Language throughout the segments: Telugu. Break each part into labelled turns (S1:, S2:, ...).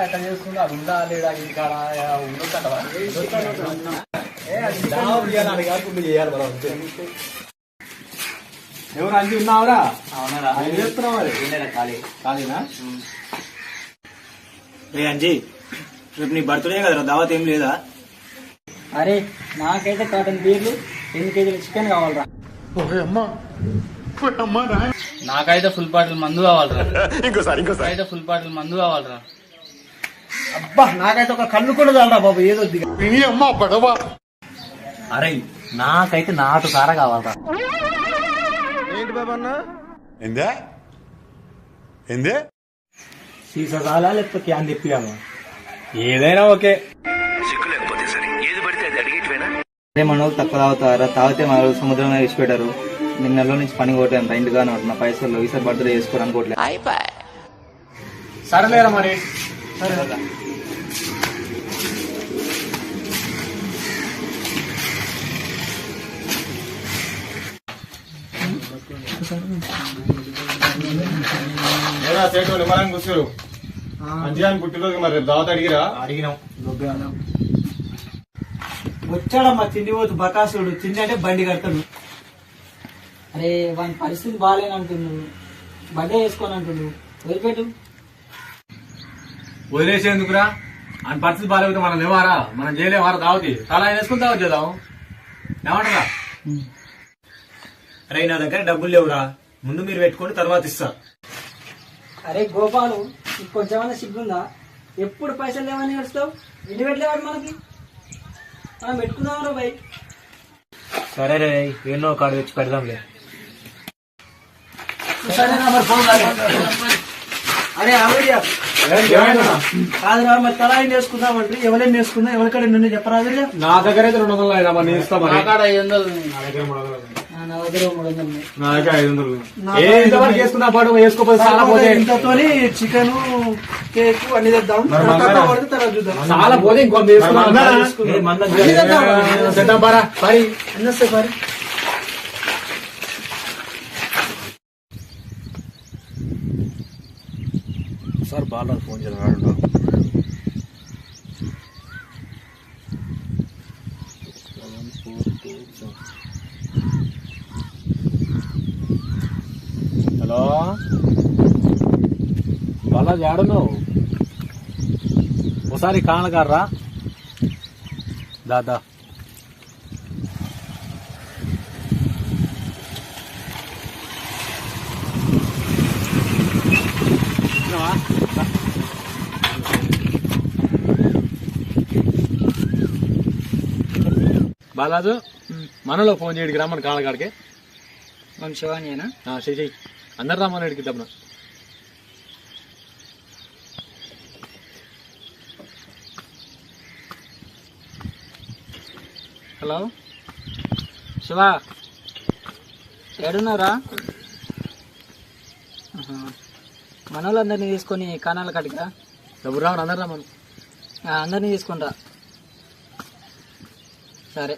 S1: ఎట్లా చేసుకుంటా అది ఉందా లేడా ఇంటి కాడ చేయాలి మనం. ఎవరు అంజి ఉన్నావురా? ఏం చేస్తున్నావు మరి? ఖాళీనా?
S2: రే అంజీ, రేపు నీ బర్త్డే కదరా, దావత్ ఏం లేదా?
S3: అరే నాకైతే కాటన్ బీర్లు 8 కేజీల చికెన్ కావాలరా.
S4: నాకైతే ఫుల్ బాటిల్ మందు కావాలరా. ఇంకోసారి ఫుల్ బాటిల్ మందు కావాలరా.
S3: అబ్బా నాకైతే ఒక కన్ను కూడా చాలరా బాబు, ఏదో
S1: పడవా. అరే నాకైతే నాటు సారా కావాలరా.
S5: ఏంటి బాబా అన్న? ఏందే
S3: సీసా చాలా లేకపోతే క్యాన్ తెప్పియాలా?
S1: ఏదైనా ఓకే.
S2: అరే మన వాళ్ళు తక్కువ తాగుతారా? తాగితే మన వాళ్ళు సముద్రంలో వేసి పెట్టారు. నిన్న నెలలో నుంచి పని కొట్టాను, ఇంటిగా నా పైసలు ఈసారి బర్త్డే చేసుకోవడానికి కొట్టలేదు.
S1: సరేలేరా మరి.
S3: సరే
S1: సేటు నిమ్మలం కూర్చోరు. మంచిగా పుట్టినరోజు మరి దావత్ అడిగిరా?
S3: అడిగినాం. వచ్చాడమ్మా తిండి పోతు బకాసుడు. తిండి అంటే బండి కడతాడు. అరే వాని పరిస్థితి బాగాలేనంటున్నాడు, బర్త్డే వేసుకొని అంటున్నాడు. వదిలిపెట్టు.
S1: వదిలేసేందుకురా? ఆయన పరిస్థితి బాగాలేకపోతే మనం లేవారా? మనం చేయలేవారా? దావతి తలా వేసుకుని దావత్ చేద్దాం. ఏమంటారా?
S2: అరే నా దగ్గర డబ్బులు లేవురా, ముందు మీరు పెట్టుకోండి, తర్వాత ఇస్తా.
S3: అరే గోపాలు, నీకు కొంచెమన్నా సిగ్గుందా? ఎప్పుడు పైసలు లేవని ఏడుస్తావు? ఎన్ని పెట్టలేవాడు మనకి? మనం పెట్టుకుందాం రా బై.
S2: సరే రే, ఎన్నో కార్డు తెచ్చి పెడదాంలే.
S3: అరే ఆవిడ కాదురా, మరి తలా ఏం వేసుకుందామంటే ఎవరైనా వేసుకుందాం. ఎవరికడ నిన్ను చెప్పరాదు.
S1: నా దగ్గర అయితే 200 అయినా మరి నేను ఇస్తాను.
S4: నా కాడ 500.
S1: నా దగ్గర 300.
S3: నా దగ్గర 300 ఉన్నాయి.
S1: నా దగ్గర 500. వేసుకున్నా పాటు వేసుకోపోతే చాలా పోతే
S3: ఇంతతోని చికెన్ కేక్ అన్ని తెద్దాం. తర్వాత చూద్దాం.
S1: చాలా పోతే ఇంకో చేద్దాం. బారా పరి
S3: అన్నస్తే పరి.
S1: సార్ బాగా ఫోన్ చేయాలి. హలో బాలాజీ ఆడున్నావు? ఒకసారి కానగారా దాదా. బాలాజు మనలో ఫోన్ చేయడికి రమ్మని కాళ్ళగాడికి.
S3: మనం శివానియేనా?
S1: చెయ్యి. అందరు రమ్మని అడిగి దబ్బన.
S3: హలో శివా, ఏడున్నారా? మన వాళ్ళందరినీ తీసుకొని కానాల కాడికి
S1: డబ్బు రావడం అందరు రమ్మను.
S3: అందరినీ తీసుకుంటా. సరే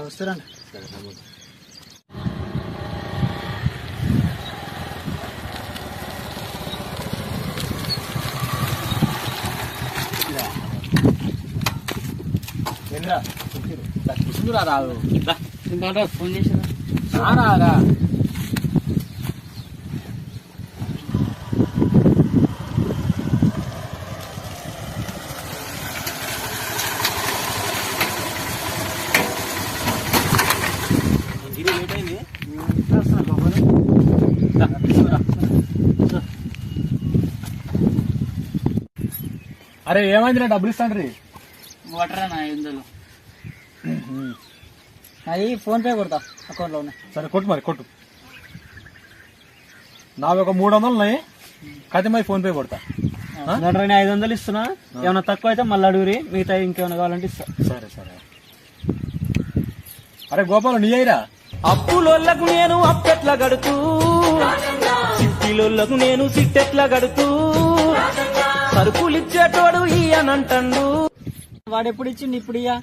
S3: వస్తారండి.
S1: రాదు
S3: ఫోన్ చేసినా
S1: రారా? అరే ఏమైంది? డబ్బులు ఇస్తాను రీ.
S3: వాటరా నా 500. అది ఫోన్ పే కొడతా, అకౌంట్ లో ఉన్నాయి.
S1: సరే కొట్టు మరి కొట్టు. నావి ఒక 300 ఉన్నాయి, కథ మరి ఫోన్ పే కొడతా.
S3: 500 ఇస్తున్నా. ఏమైనా తక్కువ అయితే మళ్ళీ అడుగురి, మిగతా ఇంకేమైనా కావాలంటే ఇస్తా.
S1: సరే సరే. అరే గోపాలు నీ అయ్యిరా.
S6: అప్పులోళ్లకు నేను అప్పెట్లా గడుతూ, సిట్టిలోళ్లకు నేను సిట్టెట్లా గడుతూ, సరుకులిచ్చేటోడు ఇయ్యనంటండు.
S3: వాడు ఎప్పుడు ఇచ్చిండు? ఇప్పుడు ఇయ్యా.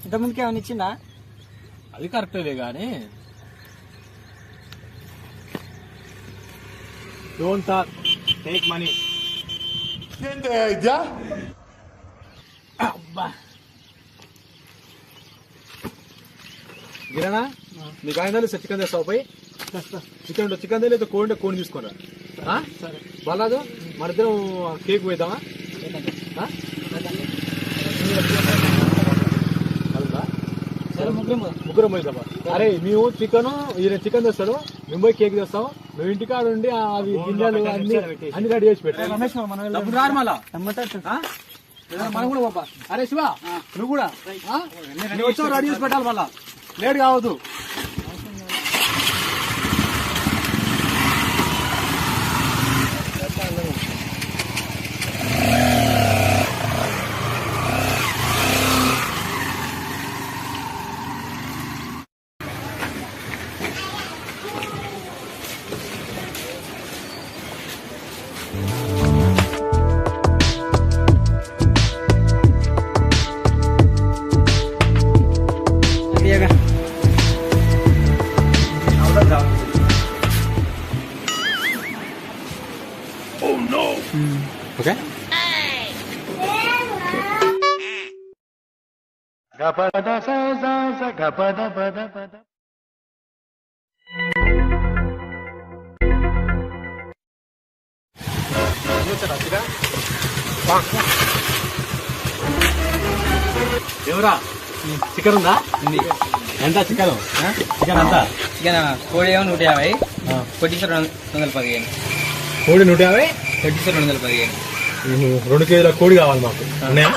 S3: ఇంతకుముందుకు ఏమైనా ఇచ్చిందా?
S1: అది కరెక్టేలే గాని డోంట్ టాక్, టేక్ మనీ. గిరణా నీకు ఆయన చికెన్ తెస్తావు పోయి. చికెన్ తెలియదు, కోడి కోడి తీసుకోరా. బాలాదు మన ఇద్దరం కేక్ పోయిద్దామా? ముగ్గురం పోయిద్దామా? అరే మేము ఈయన చికెన్ తెస్తాడు, మేము పోయి కేక్ తెస్తాం. మేము ఇంటికాడ ఉండి అవి గింజలు అన్ని రెడీ చేసి పెట్టాం. మనం కూడా బాబా. అరే శివ నువ్వు కూడా వచ్చావు, రెడీ చేసి పెట్టాలి, మళ్ళా లేట్ కావద్దు. ఓకే ఎవరా చికెన్ ఉందా? ఎంత చికెన్? చికెన్ ఎంత?
S2: చికెన్ కోడి 150, కొట్టించారు 215.
S1: కోడి 150,
S2: కొట్టించారు 215.
S1: 2 కేజీల కోడి కావాలి మాకు. ఉన్నాయా?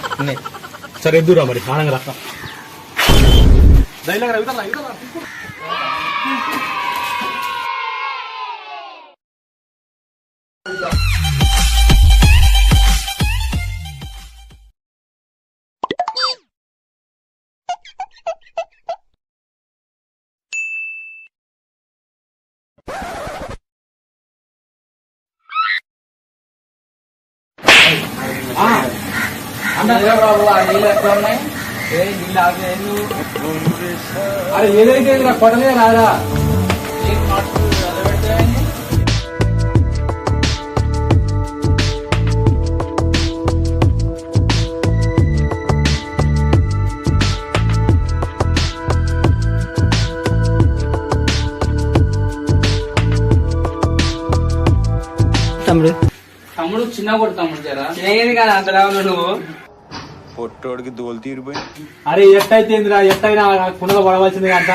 S1: సరే ఎద్దురా మరి కానంగా రా. అరే ఏదైతే కొట్టలే రాదా?
S4: తమ్ముడు చిన్న కూడా తమ్ముడు జరా
S2: ఏది కాదు అంత రావు నువ్వు.
S5: పొట్టోడికి దోలు తీరిపోయి.
S1: అరే ఎట్టయితే ఎట్టయినా కుండలో పడవలసింది అంట.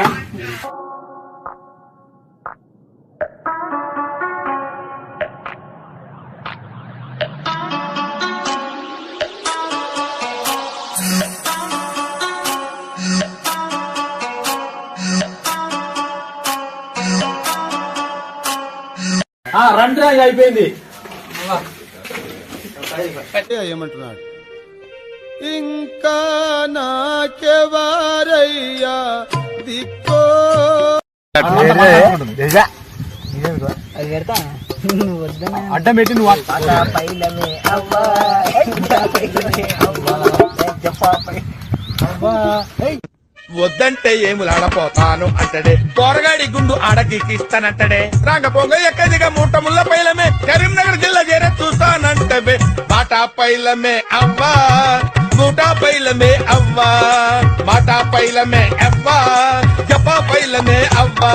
S1: రండి అయిపోయింది.
S5: ఏమంటున్నాడు? ఇంకా నాకెవారయ్యా దిక్కో.
S3: అది పెడతా
S1: అడ్డం పెట్టి నువ్వు
S5: వద్దంటే ఏములాడపోతాను అంటడే, పోరగాడి గుండు ఆడకిస్తానంటడే, రాకపోగా ఎక్కదిగా మూట ముళ్ళ పైలమే కరీంనగర్ జిల్లా చేరే చూస్తానంటే, బాటా పైలమే అవ్వా మూటా పైలమే అవ్వా, మాటా పైలమే అవ్వా జపా పైలమే అవ్వా.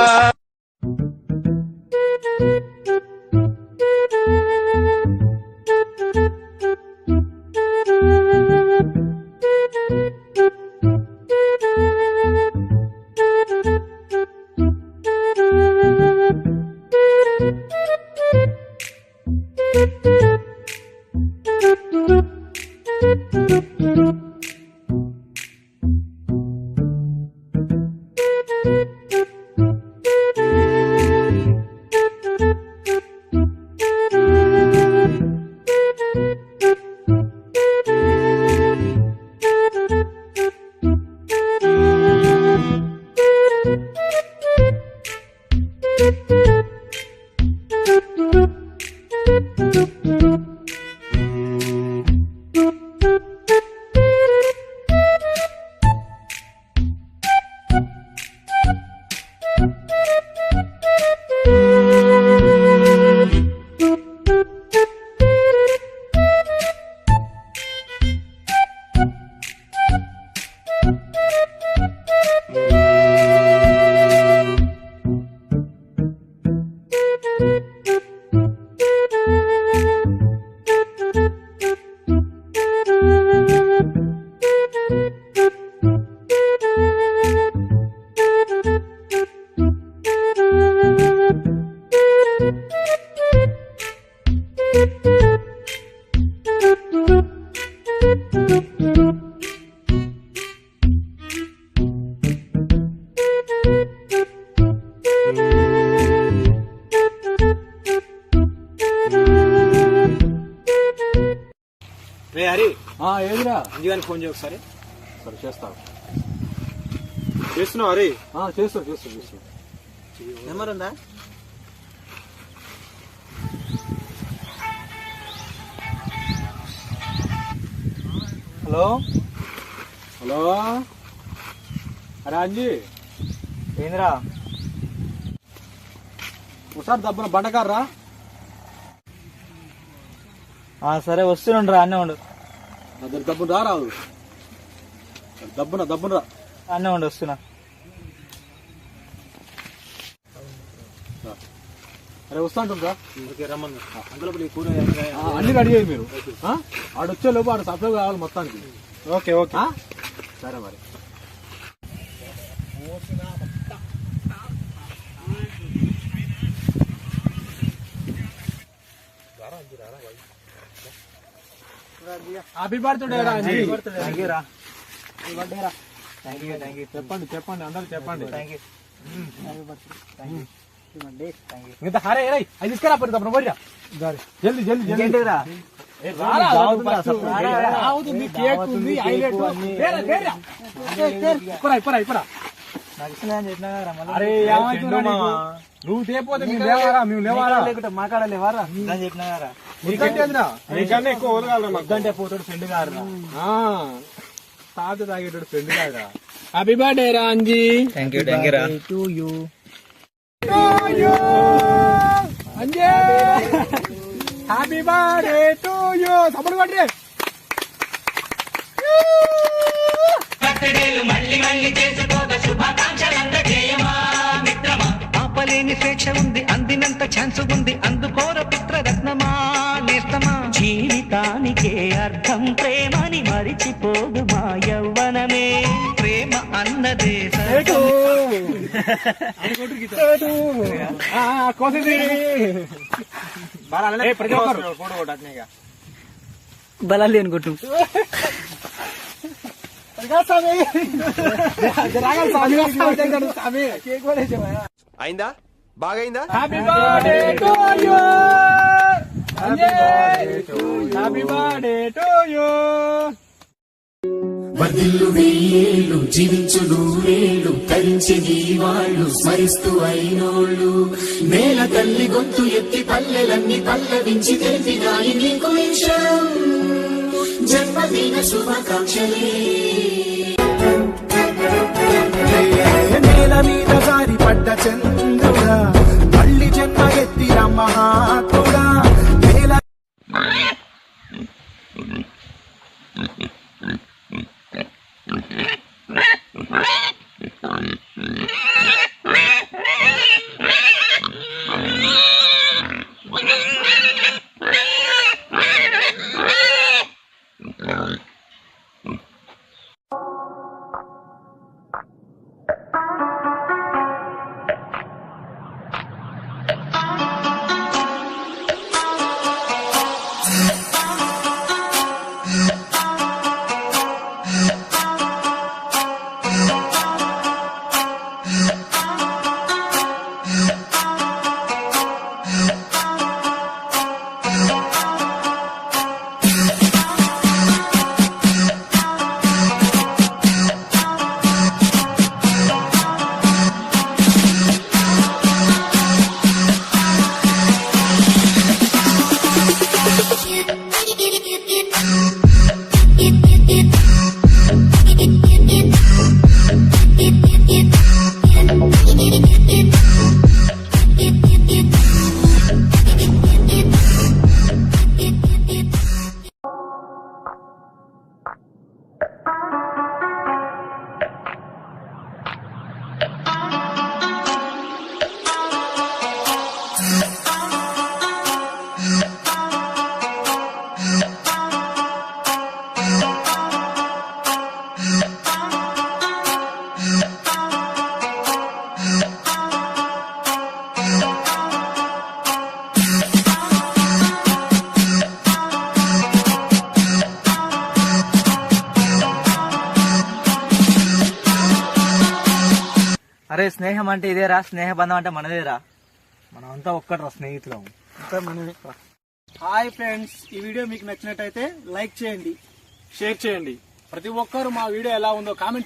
S1: రే హరి ఏదిరా అంజీగాని ఫోన్ చేయ ఒకసారి. సరే చేస్తా. చేస్తున్నావు హరి? చేస్తా.
S3: నెంబర్ ఉందా?
S2: హలో
S1: హలో, అరే అంజీ
S2: ఏంద్రా?
S1: ఒకసారి దబ్బున బండకార్రా.
S2: సరే వస్తున్నాడు, అన్నే ఉండు.
S1: దబ్బున రారాదు, దబ్బున రా.
S2: అన్నే ఉండు, వస్తున్నా.
S1: అరే వస్తా అంటుండ్రా. అన్ని రెడీ అయ్యి మీరు ఆడొచ్చే లోపు ఆడ సప్లై కావాలి మొత్తానికి. ఓకే సరే మరి. హ్యాపీ బర్త్డే రా. చెప్పండి అందరూ చెప్పండి. ఇంత హరే అది తీసుకురా తప్పన పోయిరా. జల్దీ ఇప్పుడా. అరే నువ్వు తేపోతే మేము లేవారా?
S2: మాట్లాడలేవారా చెప్పినా కదా.
S1: వద్దంటే పోతాడు ఫ్రెండ్ గారు. తాత తాగేటాడు ఫ్రెండ్ గారు. హ్యాపీ బర్త్డే రా అంజీ.
S2: థ్యాంక్ యూ రా.
S1: Anji happy birthday to you. Support కొట్టే.
S7: ఆపలేని స్వేచ్ఛ ఉంది, అందినంత ఛాన్స్ ఉంది, అందుకోర పుత్రరత్నమా నేస్తమా. జీవితానికే అర్థం ప్రేమని మరిచిపోదు మా యవ్వనమే. ప్రేమ అన్నదే
S1: ప్రతి ఒక్కరు
S3: బలాలి అనుకుంటు
S5: అయిందా? బాగైందా?
S1: Happy birthday to you. Happy birthday to you.
S8: వర్ధిల్లు వెయ్యేళ్ళు, జీవించు నూరేళ్ళు, తరించి నీ వాళ్ళు స్మరిస్తూ అయినోళ్ళు. నేల తల్లి గొంతు ఎత్తి పల్లెలన్నీ పల్లవించి తెలిపినాయి నీకు విషయం. జన్మదిన శుభాకాంక్షలే.
S9: నేల మీద జారి పడ్డ చంద్రుడా, మళ్ళీ జన్మ ఎత్తిన మహాత్ముడా.
S2: అరే స్నేహం అంటే ఇదేరా, స్నేహ బంధం అంటే మనదేరా, మనం అంతా ఒక్కట్రా స్నేహితులం.
S3: హాయ్ ఫ్రెండ్స్, ఈ వీడియో మీకు నచ్చినట్టయితే లైక్ చేయండి,
S1: షేర్ చేయండి. ప్రతి ఒక్కరు మా వీడియో ఎలా ఉందో కామెంట్